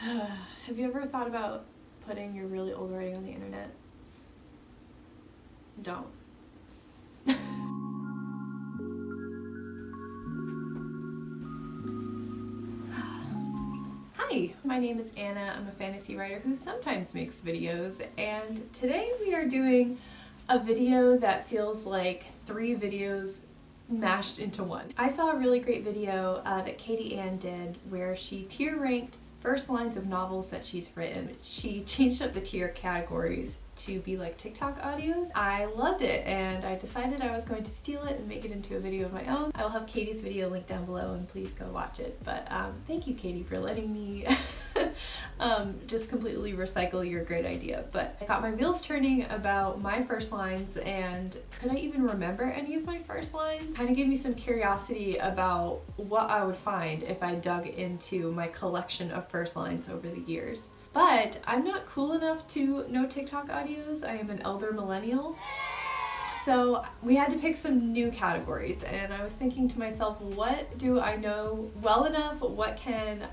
Have you ever thought about putting your really old writing on the internet? Don't. Hi, my name is Anna. I'm a fantasy writer who sometimes makes videos, and today we are doing a video that feels like 3 videos mashed into one. I saw a really great video that Katie Ann did where she tier ranked first lines of novels that she's written. She changed up the tier categories to be like TikTok audios. I loved it and I decided I was going to steal it and make it into a video of my own. I will have Katie's video linked down below and please go watch it. But thank you, Katie, for letting me just completely recycle your great idea. But I got my wheels turning about my first lines, and could I even remember any of my first lines? Kind of gave me some curiosity about what I would find if I dug into my collection of first lines over the years. But I'm not cool enough to know TikTok audios. I am an elder millennial. So we had to pick some new categories, and I was thinking to myself, what do I know well enough? What can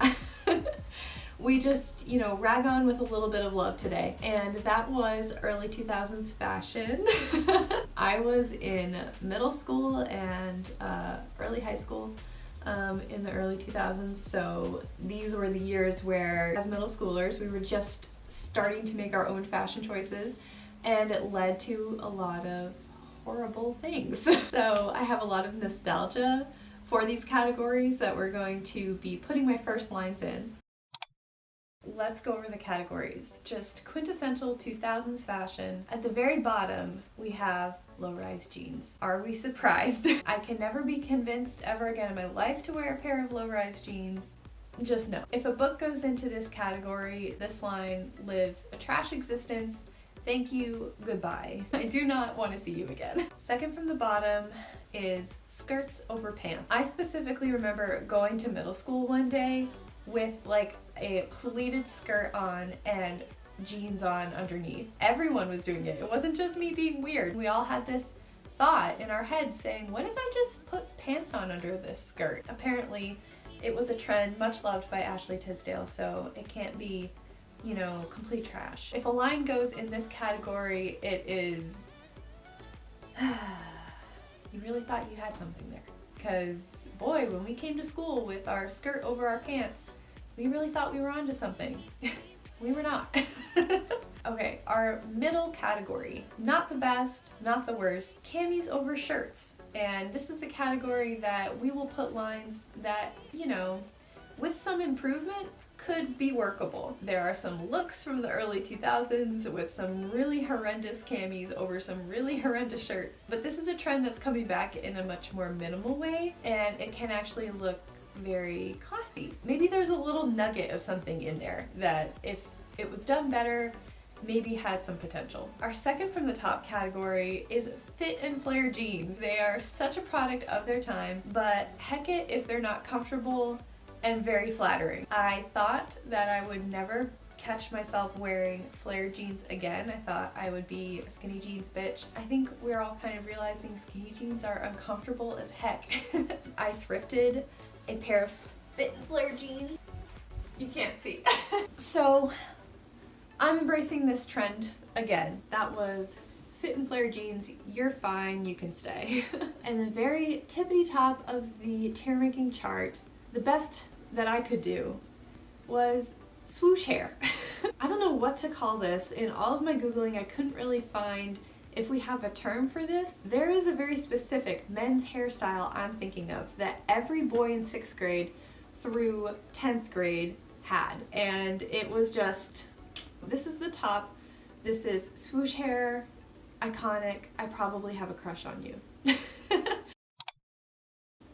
we just, rag on with a little bit of love today? And that was early 2000s fashion. I was in middle school and early high school in the early 2000s, so these were the years where, as middle schoolers, we were just starting to make our own fashion choices, and it led to a lot of horrible things. So I have a lot of nostalgia for these categories that we're going to be putting my first lines in. Let's go over the categories. Just quintessential 2000s fashion. At the very bottom, we have low-rise jeans. Are we surprised? I can never be convinced ever again in my life to wear a pair of low-rise jeans. Just know. If a book goes into this category, this line lives a trash existence. Thank you, goodbye. I do not want to see you again. Second from the bottom is skirts over pants. I specifically remember going to middle school one day with like a pleated skirt on and jeans on underneath. Everyone was doing it. It wasn't just me being weird. We all had this thought in our heads saying, what if I just put pants on under this skirt? Apparently, it was a trend much loved by Ashley Tisdale, so it can't be, complete trash. If a line goes in this category, it is, you really thought you had something there. Because, boy, when we came to school with our skirt over our pants, we really thought we were onto something. We were not. Okay, our middle category. Not the best, not the worst. Camis over shirts. And this is a category that we will put lines that, with some improvement, could be workable. There are some looks from the early 2000s with some really horrendous camis over some really horrendous shirts. But this is a trend that's coming back in a much more minimal way, and it can actually look very classy. Maybe there's a little nugget of something in there that, if it was done better, maybe had some potential. Our second from the top category is fit and flare jeans. They are such a product of their time, but heck it if they're not comfortable and very flattering. I thought that I would never catch myself wearing flare jeans again. I thought I would be a skinny jeans bitch. I think we're all kind of realizing skinny jeans are uncomfortable as heck. I thrifted a pair of fit and flare jeans. You can't see. So I'm embracing this trend again. That was fit and flare jeans. You're fine, you can stay. And the very tippity top of the tier ranking chart, the best that I could do was swoosh hair. I don't know what to call this. In all of my Googling, I couldn't really find if we have a term for this. There is a very specific men's hairstyle I'm thinking of that every boy in 6th grade through 10th grade had. And it was just, this is the top. This is swoosh hair, iconic. I probably have a crush on you.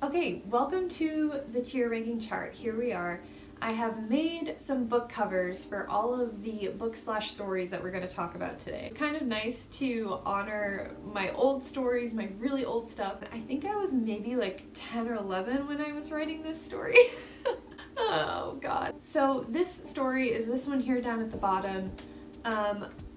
Okay, welcome to the tier ranking chart. Here we are. I have made some book covers for all of the book/stories that we're going to talk about today. It's kind of nice to honor my old stories, my really old stuff. I think I was maybe like 10 or 11 when I was writing this story. Oh god. So this story is this one here down at the bottom,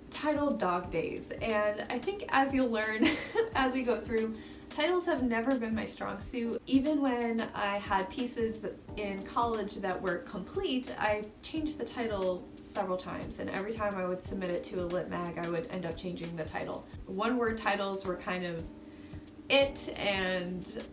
titled Dog Days. And I think as you'll learn as we go through, Titles have never been my strong suit. Even when I had pieces in college that were complete, I changed the title several times, and every time I would submit it to a lit mag, I would end up changing the title. One-word titles were kind of it, and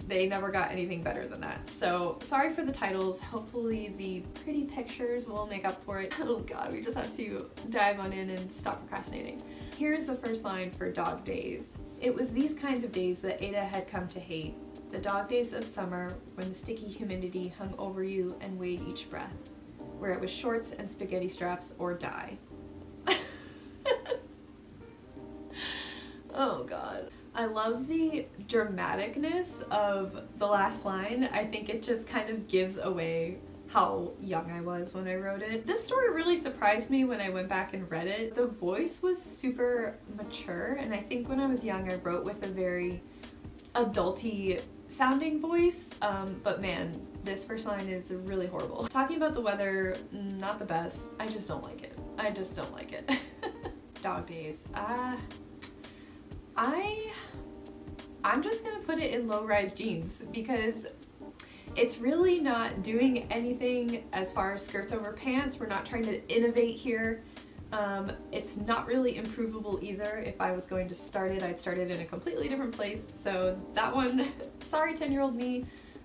they never got anything better than that. So sorry for the titles. Hopefully the pretty pictures will make up for it. Oh god, we just have to dive on in and stop procrastinating. Here's the first line for Dog Days. It was these kinds of days that Ada had come to hate. The dog days of summer when the sticky humidity hung over you and weighed each breath. Where it was shorts and spaghetti straps or die. Oh god. I love the dramaticness of the last line. I think it just kind of gives away how young I was when I wrote it. This story really surprised me when I went back and read it. The voice was super mature, and I think when I was young I wrote with a very adulty sounding voice, but man, this first line is really horrible. Talking about the weather, not the best. I just don't like it. I just don't like it. Dog Days. I'm just gonna put it in low-rise jeans because it's really not doing anything as far as skirts over pants. We're not trying to innovate here. It's not really improvable either. If I was going to start it, I'd start it in a completely different place. So that one, sorry 10-year-old me,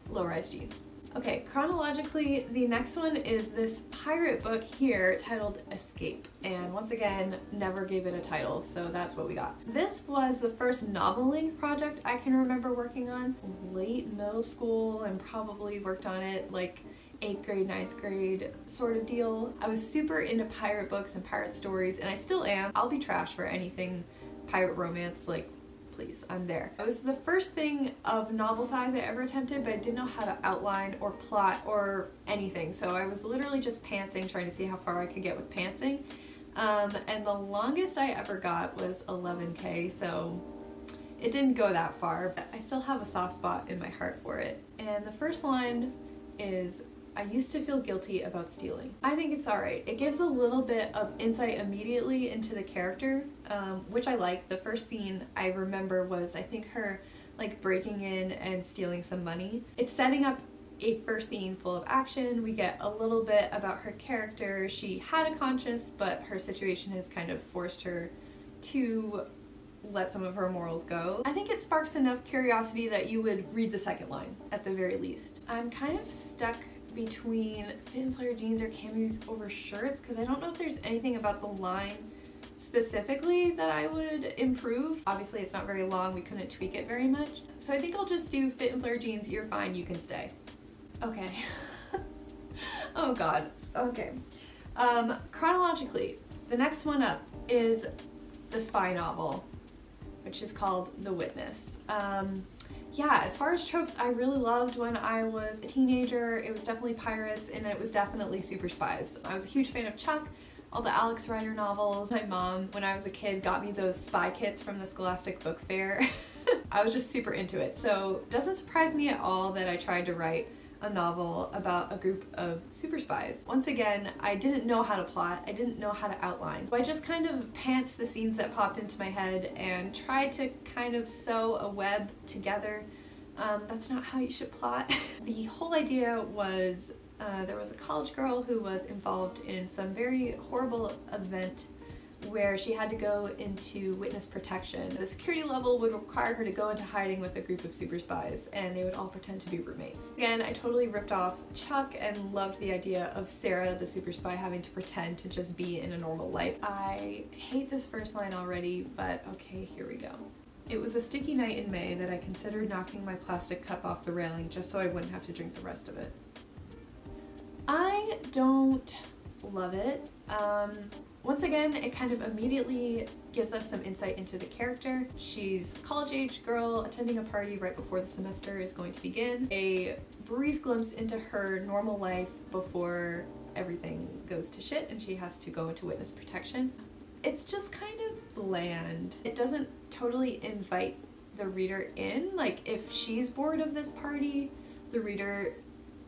low-rise jeans. Okay, chronologically, the next one is this pirate book here titled Escape. And once again, never gave it a title, so that's what we got. This was the first novel-length project I can remember working on. Late middle school, and probably worked on it like 8th grade, 9th grade sort of deal. I was super into pirate books and pirate stories, and I still am. I'll be trash for anything pirate romance, like, please, I'm there. It was the first thing of novel size I ever attempted, but I didn't know how to outline or plot or anything. So I was literally just pantsing, trying to see how far I could get with pantsing. And the longest I ever got was 11K, so it didn't go that far, but I still have a soft spot in my heart for it. And the first line is, I used to feel guilty about stealing. I think it's alright. It gives a little bit of insight immediately into the character, which I like. The first scene I remember was, I think, her like breaking in and stealing some money. It's setting up a first scene full of action. We get a little bit about her character. She had a conscience, but her situation has kind of forced her to let some of her morals go. I think it sparks enough curiosity that you would read the second line at the very least. I'm kind of stuck between fit and flare jeans or camis over shirts because I don't know if there's anything about the line specifically that I would improve. Obviously it's not very long, we couldn't tweak it very much. So I think I'll just do fit and flare jeans, you're fine, you can stay. Okay. Oh god. Okay. Chronologically, the next one up is the spy novel, which is called The Witness. Yeah, as far as tropes, I really loved when I was a teenager. It was definitely pirates, and it was definitely super spies. I was a huge fan of Chuck, all the Alex Rider novels. My mom, when I was a kid, got me those spy kits from the Scholastic Book Fair. I was just super into it, so it doesn't surprise me at all that I tried to write a novel about a group of super spies. Once again, I didn't know how to plot, I didn't know how to outline. So I just kind of pants the scenes that popped into my head and tried to kind of sew a web together. That's not how you should plot. The whole idea was there was a college girl who was involved in some very horrible event where she had to go into witness protection. The security level would require her to go into hiding with a group of super spies, and they would all pretend to be roommates. Again, I totally ripped off Chuck and loved the idea of Sarah, the super spy, having to pretend to just be in a normal life. I hate this first line already, but okay, here we go. It was a sticky night in May that I considered knocking my plastic cup off the railing just so I wouldn't have to drink the rest of it. I don't love it. Once again, it kind of immediately gives us some insight into the character. She's a college-age girl attending a party right before the semester is going to begin. A brief glimpse into her normal life before everything goes to shit and she has to go into witness protection. It's just kind of bland. It doesn't totally invite the reader in. Like, if she's bored of this party, the reader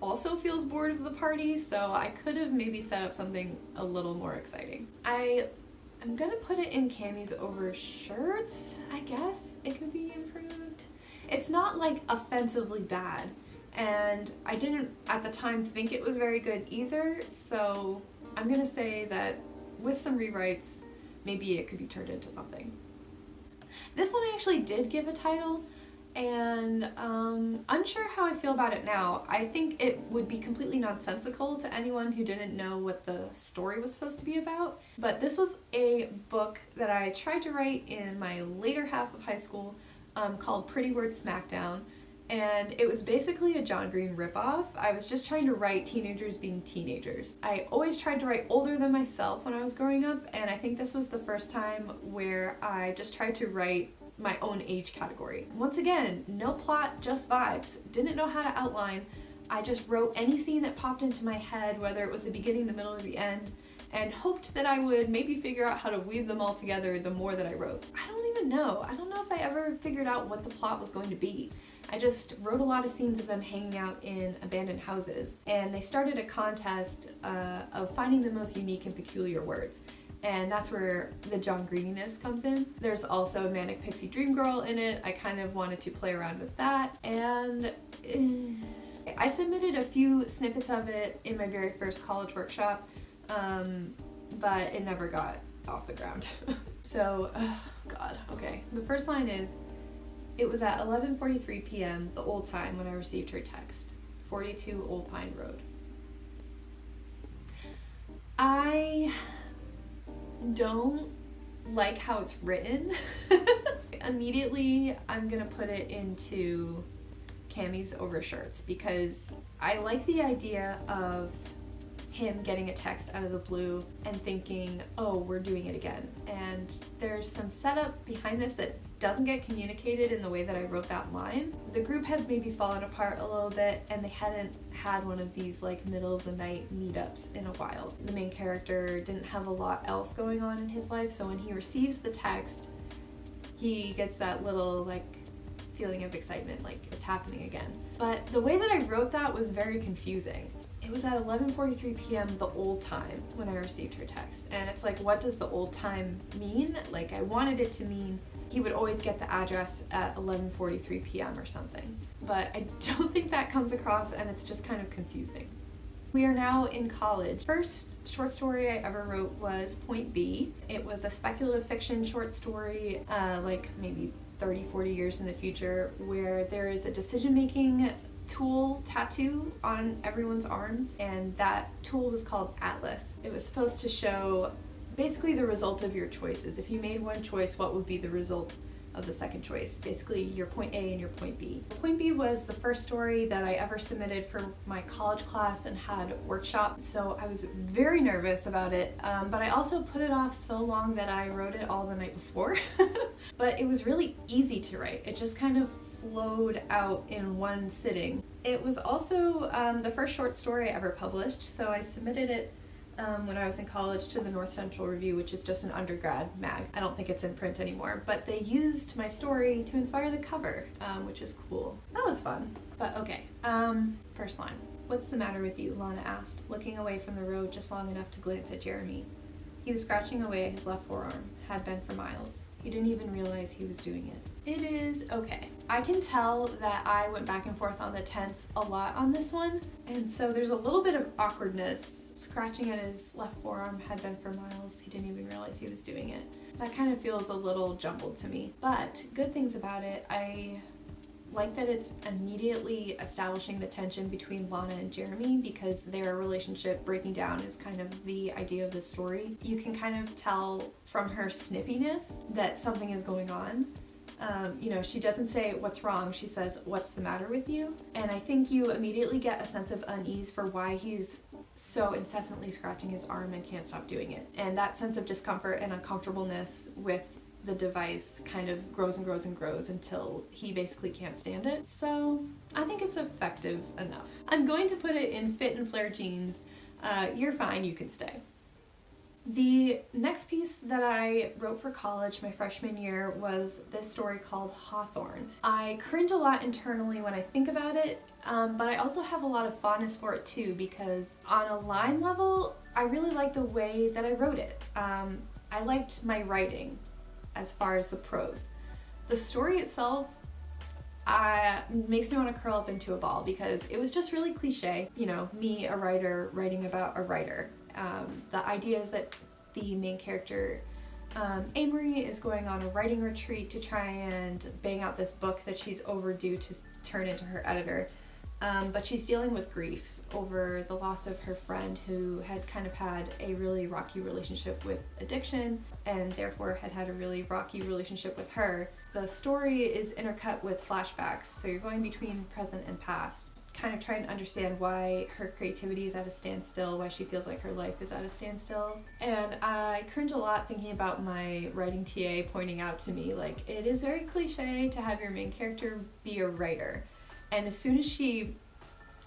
also feels bored of the party, so I could have maybe set up something a little more exciting. I'm gonna put it in camis over shirts, I guess. It could be improved. It's not like offensively bad, and I didn't at the time think it was very good either, so I'm gonna say that with some rewrites, maybe it could be turned into something. This one I actually did give a title, and unsure how I feel about it now. I think it would be completely nonsensical to anyone who didn't know what the story was supposed to be about. But this was a book that I tried to write in my later half of high school called Pretty Word Smackdown. And it was basically a John Green ripoff. I was just trying to write teenagers being teenagers. I always tried to write older than myself when I was growing up, and I think this was the first time where I just tried to write my own age category. Once again, no plot, just vibes. Didn't know how to outline. I just wrote any scene that popped into my head, whether it was the beginning, the middle, or the end, and hoped that I would maybe figure out how to weave them all together the more that I wrote. I don't even know. I don't know if I ever figured out what the plot was going to be. I just wrote a lot of scenes of them hanging out in abandoned houses, and they started a contest of finding the most unique and peculiar words. And that's where the John Greeniness comes in. There's also a Manic Pixie Dream Girl in it. I kind of wanted to play around with that. And I submitted a few snippets of it in my very first college workshop, but it never got off the ground. So, God, okay. The first line is, it was at 11:43 p.m., the old time, when I received her text. 42 Old Pine Road. I don't like how it's written. Immediately, I'm gonna put it into camis over shirts because I like the idea of him getting a text out of the blue and thinking, oh, we're doing it again. And there's some setup behind this that doesn't get communicated in the way that I wrote that line. The group had maybe fallen apart a little bit, and they hadn't had one of these like middle of the night meetups in a while. The main character didn't have a lot else going on in his life, so when he receives the text, he gets that little like feeling of excitement, like it's happening again. But the way that I wrote that was very confusing. It was at 11:43 p.m. the old time when I received her text. And it's like, what does the old time mean? Like, I wanted it to mean he would always get the address at 11:43 p.m. or something. But I don't think that comes across, and it's just kind of confusing. We are now in college. First short story I ever wrote was Point B. It was a speculative fiction short story, like maybe 30, 40 years in the future, where there is a decision-making tool tattoo on everyone's arms, and that tool was called Atlas. It was supposed to show basically the result of your choices. If you made one choice, what would be the result of the second choice? Basically your point A and your point B. Point B was the first story that I ever submitted for my college class and had workshop, so I was very nervous about it, but I also put it off so long that I wrote it all the night before. But it was really easy to write. It just kind of flowed out in one sitting. It was also the first short story I ever published, so I submitted it when I was in college to the North Central Review, which is just an undergrad mag. I don't think it's in print anymore, but they used my story to inspire the cover, which is cool. That was fun. But okay, first line. What's the matter with you? Lana asked, looking away from the road just long enough to glance at Jeremy. He was scratching away at his left forearm, had been for miles. He didn't even realize he was doing it. It is okay. I can tell that I went back and forth on the tense a lot on this one, and so there's a little bit of awkwardness. Scratching at his left forearm, had been for miles. He didn't even realize he was doing it. That kind of feels a little jumbled to me. But good things about it, I like that it's immediately establishing the tension between Lana and Jeremy, because their relationship breaking down is kind of the idea of the story. You can kind of tell from her snippiness that something is going on. She doesn't say what's wrong, she says what's the matter with you, and I think you immediately get a sense of unease for why he's so incessantly scratching his arm and can't stop doing it. And that sense of discomfort and uncomfortableness with the device kind of grows and grows and grows until he basically can't stand it. So I think it's effective enough. I'm going to put it in fit and flare jeans. You're fine, you can stay. The next piece that I wrote for college my freshman year was this story called Hawthorne. I cringe a lot internally when I think about it, but I also have a lot of fondness for it too, because on a line level, I really like the way that I wrote it. I liked my writing as far as the prose. The story itself, makes me want to curl up into a ball because it was just really cliche. You know, me, a writer, writing about a writer. The idea is that the main character, Amory, is going on a writing retreat to try and bang out this book that she's overdue to turn into her editor. But she's dealing with grief over the loss of her friend who had kind of had a really rocky relationship with addiction and therefore had had a really rocky relationship with her. The story is intercut with flashbacks, so you're going between present and past, kind of trying to understand why her creativity is at a standstill, why she feels like her life is at a standstill. And I cringe a lot thinking about my writing TA pointing out to me, like, it is very cliche to have your main character be a writer. And as soon as she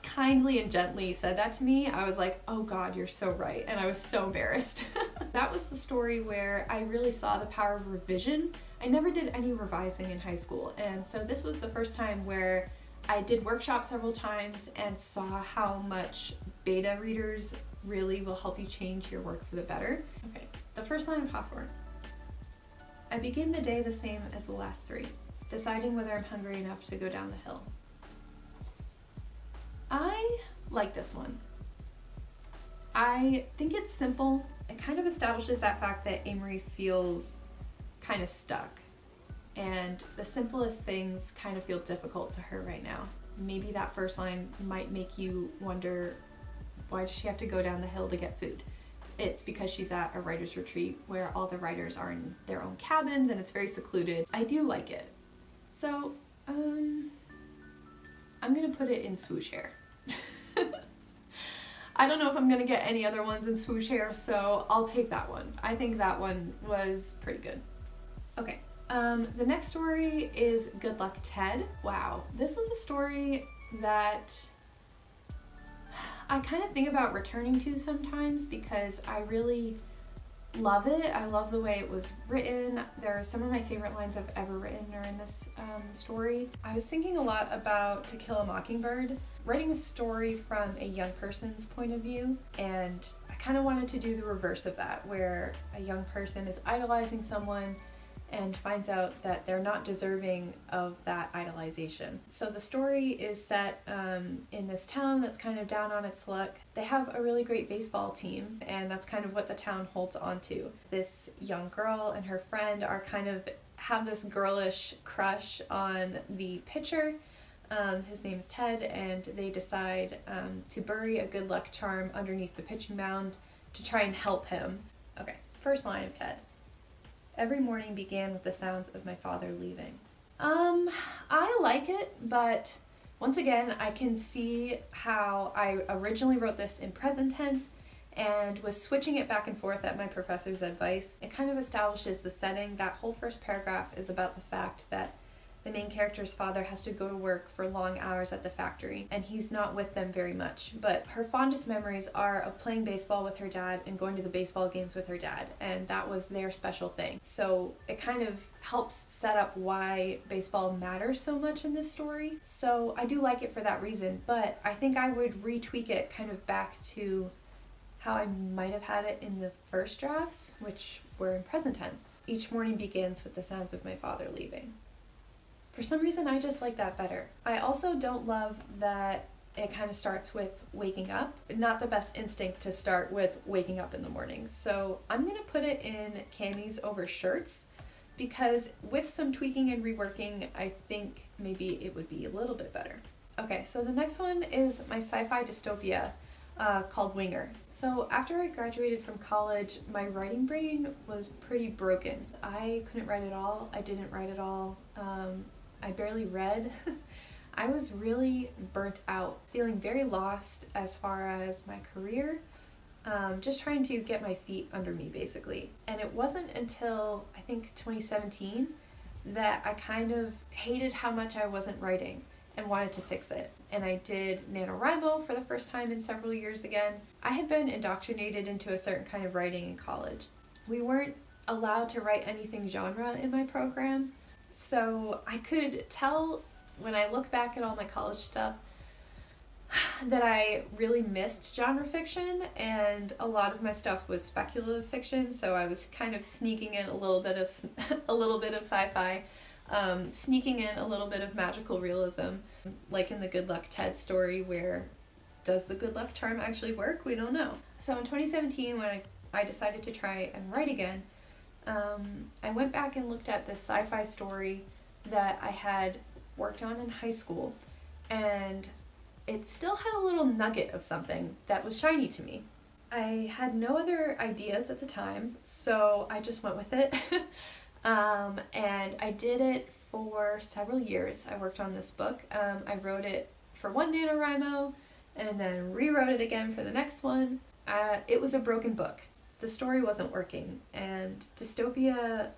kindly and gently said that to me, I was like, oh God, you're so right. And I was so embarrassed. That was the story where I really saw the power of revision. I never did any revising in high school. And so this was the first time where I did workshops several times and saw how much beta readers really will help you change your work for the better. Okay, the first line of Hawthorne. I begin the day the same as the last three, deciding whether I'm hungry enough to go down the hill. I like this one. I think it's simple. It kind of establishes that fact that Amory feels kind of stuck. And the simplest things kind of feel difficult to her right now. Maybe that first line might make you wonder, why does she have to go down the hill to get food? It's because she's at a writer's retreat where all the writers are in their own cabins and it's very secluded. I do like it. So, I'm gonna put it in swoosh hair. I don't know if I'm gonna get any other ones in swoosh hair, so I'll take that one. I think that one was pretty good. Okay, the next story is Good Luck Ted. Wow, this was a story that I kind of think about returning to sometimes because I really love it. I love the way it was written. There are some of my favorite lines I've ever written are in this story. I was thinking a lot about To Kill a Mockingbird, writing a story from a young person's point of view, and I kind of wanted to do the reverse of that, where a young person is idolizing someone and finds out that they're not deserving of that idolization. So the story is set in this town that's kind of down on its luck. They have a really great baseball team, and that's kind of what the town holds on to. This young girl and her friend are kind of have this girlish crush on the pitcher. His name is Ted, and they decide to bury a good luck charm underneath the pitching mound to try and help him. Okay, first line of Ted. Every morning began with the sounds of my father leaving. I like it, but once again, I can see how I originally wrote this in present tense and was switching it back and forth at my professor's advice. It kind of establishes the setting. That whole first paragraph is about the fact that the main character's father has to go to work for long hours at the factory, and he's not with them very much. But her fondest memories are of playing baseball with her dad and going to the baseball games with her dad, and that was their special thing. So it kind of helps set up why baseball matters so much in this story. So I do like it for that reason, but I think I would retweak it kind of back to how I might have had it in the first drafts, which were in present tense. Each morning begins with the sounds of my father leaving. For some reason, I just like that better. I also don't love that it kind of starts with waking up. Not the best instinct to start with waking up in the morning. So I'm going to put it in camis over shirts because with some tweaking and reworking, I think maybe it would be a little bit better. Okay, so the next one is my sci-fi dystopia called Winger. So after I graduated from college, my writing brain was pretty broken. I couldn't write at all. I didn't write at all. I barely read. I was really burnt out, feeling very lost as far as my career, just trying to get my feet under me basically. And it wasn't until I think 2017 that I kind of hated how much I wasn't writing and wanted to fix it. And I did NaNoWriMo for the first time in several years again. I had been indoctrinated into a certain kind of writing in college. We weren't allowed to write anything genre in my program. So I could tell when I look back at all my college stuff that I really missed genre fiction, and a lot of my stuff was speculative fiction, so I was kind of sneaking in a little bit of sci-fi. sneaking in a little bit of magical realism, like in the Good Luck Ted story, where does the good luck charm actually work? We don't know. So in 2017, when I decided to try and write again, I went back and looked at this sci-fi story that I had worked on in high school, and it still had a little nugget of something that was shiny to me. I had no other ideas at the time, so I just went with it. And I did it for several years. I worked on this book. I wrote it for one NaNoWriMo and then rewrote it again for the next one. It was a broken book. The story wasn't working, and dystopia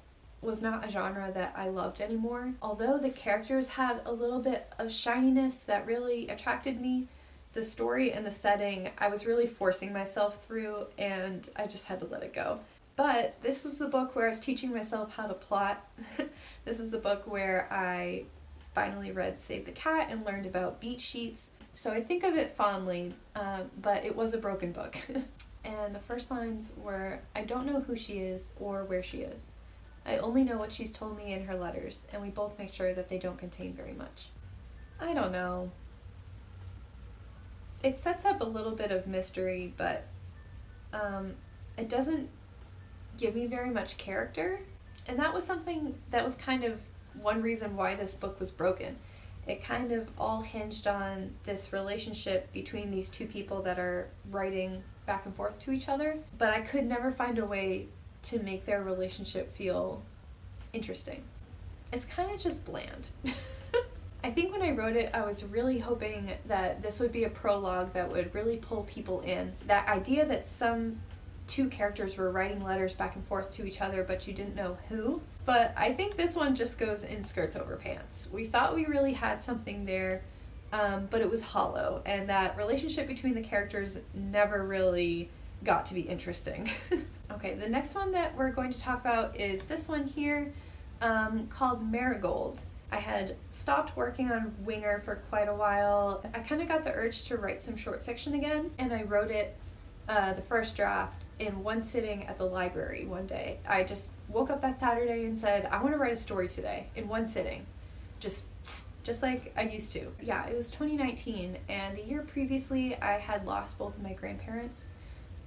was not a genre that I loved anymore. Although the characters had a little bit of shininess that really attracted me, the story and the setting, I was really forcing myself through, and I just had to let it go. But this was the book where I was teaching myself how to plot. This is the book where I finally read Save the Cat and learned about beat sheets. So I think of it fondly, but it was a broken book. And the first lines were, "I don't know who she is or where she is. I only know what she's told me in her letters, and we both make sure that they don't contain very much." I don't know. It sets up a little bit of mystery, but it doesn't give me very much character. And that was something that was kind of one reason why this book was broken. It kind of all hinged on this relationship between these two people that are writing back and forth to each other, but I could never find a way to make their relationship feel interesting. It's kind of just bland. I think when I wrote it, I was really hoping that this would be a prologue that would really pull people in. That idea that some two characters were writing letters back and forth to each other, but you didn't know who. But I think this one just goes in skirts over pants. We thought we really had something there, but it was hollow, and that relationship between the characters never really got to be interesting. Okay, the next one that we're going to talk about is this one here, called Marigold. I had stopped working on Winger for quite a while. I kind of got the urge to write some short fiction again, and I wrote it, the first draft, in one sitting at the library one day. I just woke up that Saturday and said, I want to write a story today, in one sitting. Just like I used to. Yeah, it was 2019, and the year previously I had lost both of my grandparents,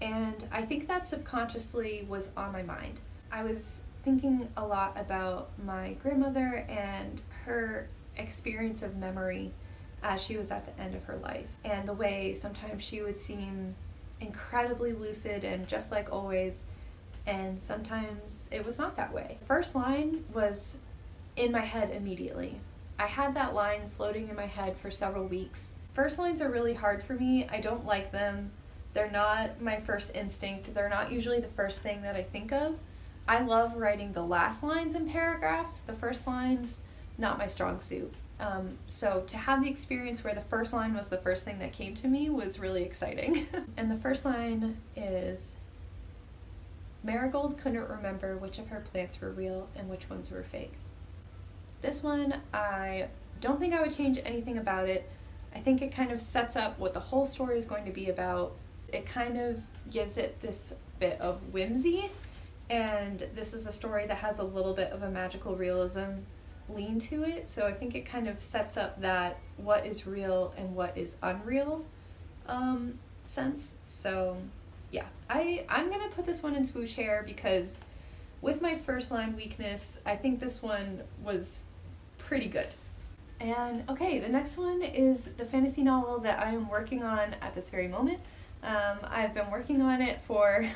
and I think that subconsciously was on my mind. I was thinking a lot about my grandmother and her experience of memory as she was at the end of her life, and the way sometimes she would seem incredibly lucid and just like always, and sometimes it was not that way. First line was in my head immediately. I had that line floating in my head for several weeks. First lines are really hard for me. I don't like them. They're not my first instinct. They're not usually the first thing that I think of. I love writing the last lines in paragraphs. The first lines, not my strong suit. So to have the experience where the first line was the first thing that came to me was really exciting. And the first line is, Marigold couldn't remember which of her plants were real and which ones were fake. This one, I don't think I would change anything about it. I think it kind of sets up what the whole story is going to be about. It kind of gives it this bit of whimsy, and this is a story that has a little bit of a magical realism lean to it, so I think it kind of sets up that what is real and what is unreal sense. So yeah, I'm gonna put this one in swoosh hair because with my first line weakness, I think this one was pretty good. And okay, the next one is the fantasy novel that I am working on at this very moment. I've been working on it for,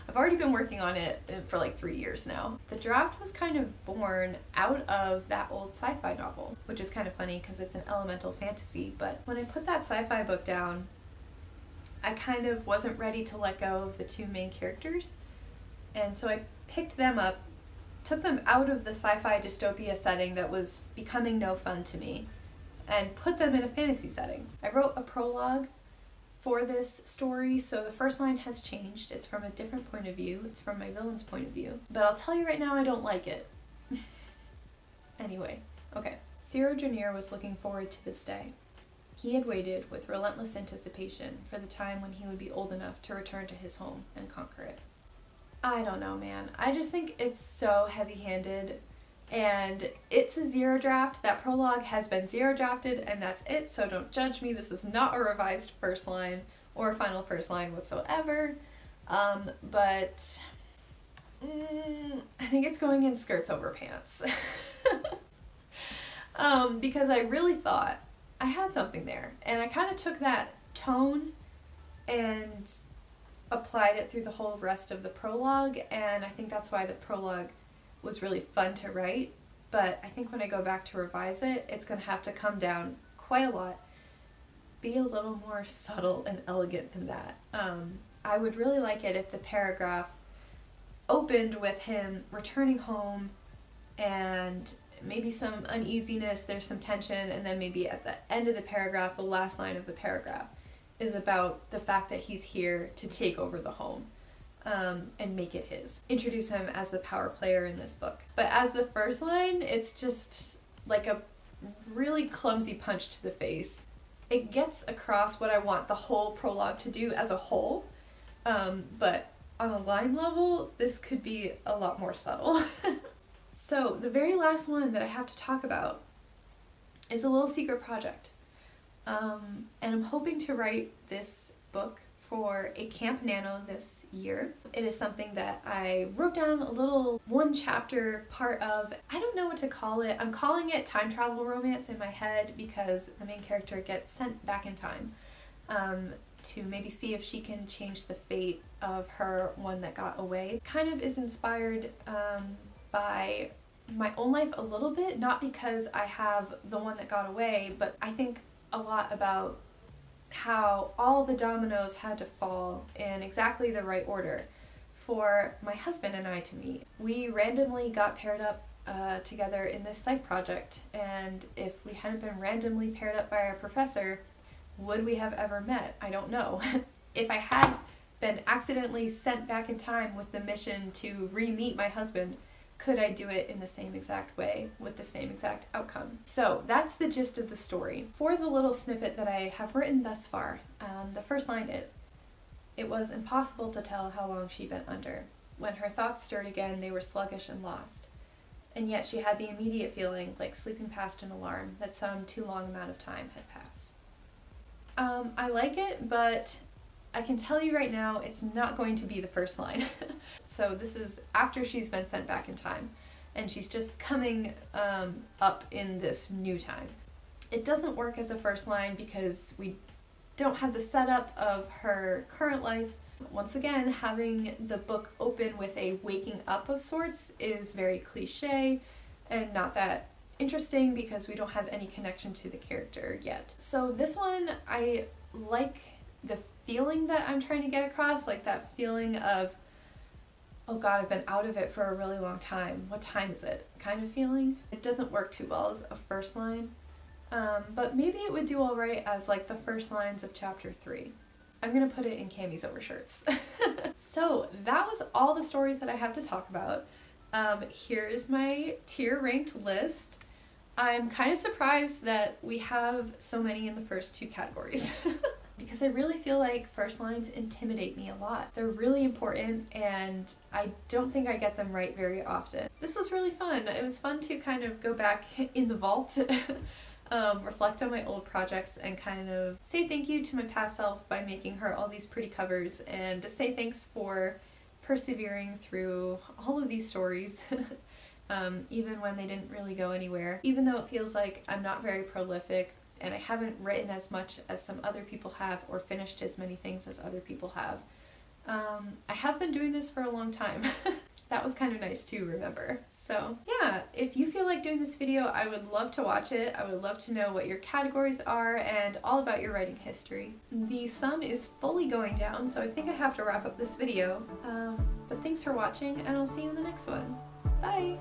I've already been working on it for like 3 years now. The draft was kind of born out of that old sci-fi novel, which is kind of funny because it's an elemental fantasy, but when I put that sci-fi book down, I kind of wasn't ready to let go of the two main characters, and so I picked them up, took them out of the sci-fi dystopia setting that was becoming no fun to me, and put them in a fantasy setting. I wrote a prologue for this story, so the first line has changed. It's from a different point of view. It's from my villain's point of view. But I'll tell you right now, I don't like it. Anyway, okay. Ciro Jr. was looking forward to this day. He had waited with relentless anticipation for the time when he would be old enough to return to his home and conquer it. I don't know, man. I just think it's so heavy-handed. and it's a zero draft. That prologue has been zero drafted and that's it, so don't judge me. This is not a revised first line or final first line whatsoever, but I think it's going in skirts over pants. Because I really thought I had something there, and I kind of took that tone and applied it through the whole rest of the prologue, and I think that's why the prologue was really fun to write. But I think when I go back to revise it, it's going to have to come down quite a lot, be a little more subtle and elegant than that. I would really like it if the paragraph opened with him returning home and maybe some uneasiness, there's some tension, and then maybe at the end of the paragraph, the last line of the paragraph is about the fact that he's here to take over the home, and make it his. Introduce him as the power player in this book. But as the first line, it's just like a really clumsy punch to the face. It gets across what I want the whole prologue to do as a whole, but on a line level, this could be a lot more subtle. So the very last one that I have to talk about is a little secret project. And I'm hoping to write this book for a Camp Nano this year. It is something that I wrote down a little one chapter part of. I don't know what to call it. I'm calling it time travel romance in my head because the main character gets sent back in time to maybe see if she can change the fate of her one that got away. Kind of is inspired by my own life a little bit, not because I have the one that got away, but I think a lot about how all the dominoes had to fall in exactly the right order for my husband and I to meet. We randomly got paired up together in this psych project, and if we hadn't been randomly paired up by our professor, would we have ever met? I don't know. If I had been accidentally sent back in time with the mission to re-meet my husband, could I do it in the same exact way with the same exact outcome? So that's the gist of the story. For the little snippet that I have written thus far, the first line is, "It was impossible to tell how long she'd been under. When her thoughts stirred again, they were sluggish and lost. And yet she had the immediate feeling, like sleeping past an alarm, that some too long amount of time had passed." I like it, but I can tell you right now, it's not going to be the first line. So this is after she's been sent back in time, and she's just coming up in this new time. It doesn't work as a first line because we don't have the setup of her current life. Once again, having the book open with a waking up of sorts is very cliche and not that interesting because we don't have any connection to the character yet. So this one, I like the feeling that I'm trying to get across, like that feeling of, oh god, I've been out of it for a really long time. What time is it? Kind of feeling. It doesn't work too well as a first line, but maybe it would do all right as like the first lines of chapter 3. I'm gonna put it in camis over shirts. So that was all the stories that I have to talk about. Here is my tier ranked list. I'm kind of surprised that we have so many in the first 2 categories. Because I really feel like first lines intimidate me a lot. They're really important and I don't think I get them right very often. This was really fun. It was fun to kind of go back in the vault, reflect on my old projects and kind of say thank you to my past self by making her all these pretty covers, and to say thanks for persevering through all of these stories. Even when they didn't really go anywhere. Even though it feels like I'm not very prolific and I haven't written as much as some other people have or finished as many things as other people have, I have been doing this for a long time. That was kind of nice to remember. So yeah, if you feel like doing this video, I would love to watch it. I would love to know what your categories are and all about your writing history. The sun is fully going down, so I think I have to wrap up this video. But thanks for watching, and I'll see you in the next one. Bye!